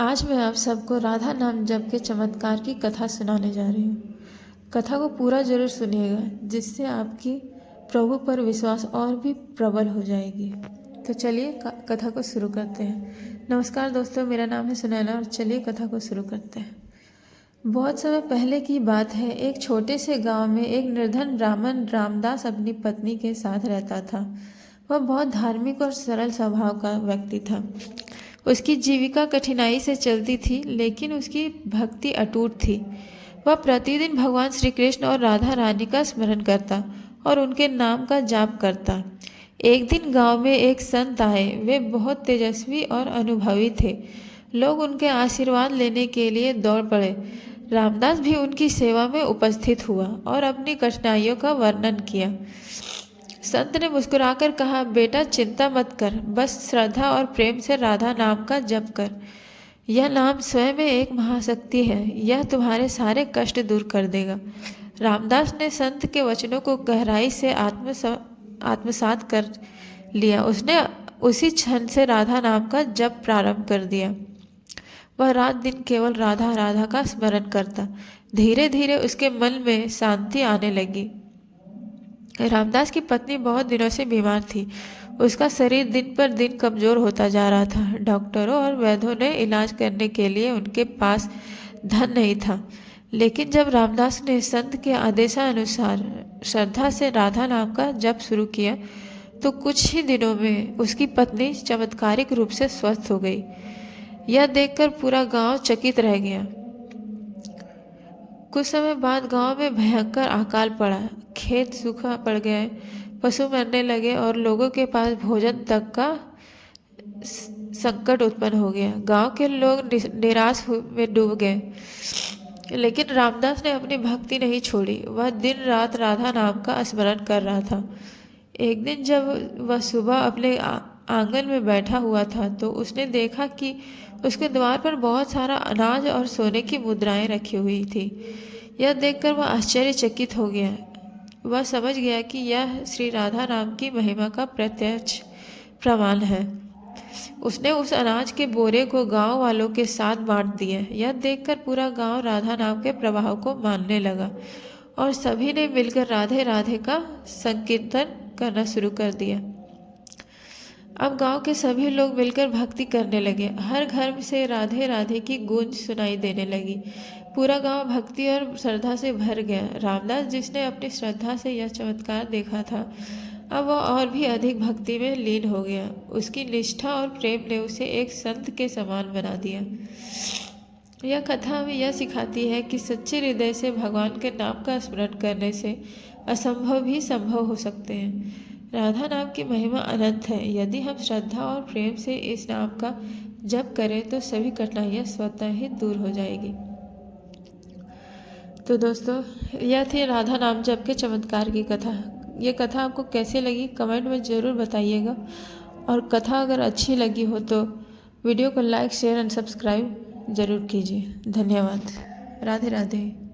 आज मैं आप सबको राधा नाम जप के चमत्कार की कथा सुनाने जा रही हूँ। कथा को पूरा जरूर सुनिएगा, जिससे आपकी प्रभु पर विश्वास और भी प्रबल हो जाएगी। तो चलिए कथा को शुरू करते हैं। नमस्कार दोस्तों, मेरा नाम है सुनैना और चलिए कथा को शुरू करते हैं। बहुत समय पहले की बात है। एक छोटे से गांव में एक निर्धन ब्राह्मण रामदास अपनी पत्नी के साथ रहता था। वह बहुत धार्मिक और सरल स्वभाव का व्यक्ति था। उसकी जीविका कठिनाई से चलती थी, लेकिन उसकी भक्ति अटूट थी। वह प्रतिदिन भगवान श्री कृष्ण और राधा रानी का स्मरण करता और उनके नाम का जाप करता। एक दिन गांव में एक संत आए। वे बहुत तेजस्वी और अनुभवी थे। लोग उनके आशीर्वाद लेने के लिए दौड़ पड़े। रामदास भी उनकी सेवा में उपस्थित हुआ और अपनी कठिनाइयों का वर्णन किया। संत ने मुस्कुराकर कहा, बेटा चिंता मत कर, बस श्रद्धा और प्रेम से राधा नाम का जप कर। यह नाम स्वयं में एक महाशक्ति है। यह तुम्हारे सारे कष्ट दूर कर देगा। रामदास ने संत के वचनों को गहराई से आत्मसात कर लिया। उसने उसी क्षण से राधा नाम का जप प्रारंभ कर दिया। वह रात दिन केवल राधा राधा का स्मरण करता। धीरे धीरे उसके मन में शांति आने लगी। रामदास की पत्नी बहुत दिनों से बीमार थी। उसका शरीर दिन पर दिन कमजोर होता जा रहा था। डॉक्टरों और वैद्यों ने इलाज करने के लिए उनके पास धन नहीं था। लेकिन जब रामदास ने संत के आदेशानुसार श्रद्धा से राधा नाम का जप शुरू किया, तो कुछ ही दिनों में उसकी पत्नी चमत्कारिक रूप से स्वस्थ हो गई। यह देखकर पूरा गांव चकित रह गया। कुछ समय बाद गांव में भयंकर अकाल पड़ा। खेत सूखा पड़ गए, पशु मरने लगे और लोगों के पास भोजन तक का संकट उत्पन्न हो गया। गांव के लोग निराश में डूब गए। लेकिन रामदास ने अपनी भक्ति नहीं छोड़ी। वह दिन रात राधा नाम का स्मरण कर रहा था। एक दिन जब वह सुबह अपने आंगन में बैठा हुआ था, तो उसने देखा कि उसके द्वार पर बहुत सारा अनाज और सोने की मुद्राएं रखी हुई थी। यह देखकर वह आश्चर्यचकित हो गया। वह समझ गया कि यह श्री राधा नाम की महिमा का प्रत्यक्ष प्रमाण है। उसने उस अनाज के बोरे को गांव वालों के साथ बांट दिया। यह देखकर पूरा गांव राधा नाम के प्रभाव को मानने लगा और सभी ने मिलकर राधे राधे का संकीर्तन करना शुरू कर दिया। अब गांव के सभी लोग मिलकर भक्ति करने लगे। हर घर से राधे राधे की गूंज सुनाई देने लगी। पूरा गांव भक्ति और श्रद्धा से भर गया। रामदास, जिसने अपनी श्रद्धा से यह चमत्कार देखा था, अब वह और भी अधिक भक्ति में लीन हो गया। उसकी निष्ठा और प्रेम ने उसे एक संत के समान बना दिया। यह कथा हमें यह सिखाती है कि सच्चे हृदय से भगवान के नाम का स्मरण करने से असंभव भी संभव हो सकते हैं। राधा नाम की महिमा अनंत है। यदि हम श्रद्धा और प्रेम से इस नाम का जप करें तो सभी कठिनाइयाँ स्वतः ही दूर हो जाएगी। तो दोस्तों, यह थी राधा नाम जप के चमत्कार की कथा। ये कथा आपको कैसे लगी कमेंट में ज़रूर बताइएगा, और कथा अगर अच्छी लगी हो तो वीडियो को लाइक, शेयर एंड सब्सक्राइब ज़रूर कीजिए। धन्यवाद। राधे राधे।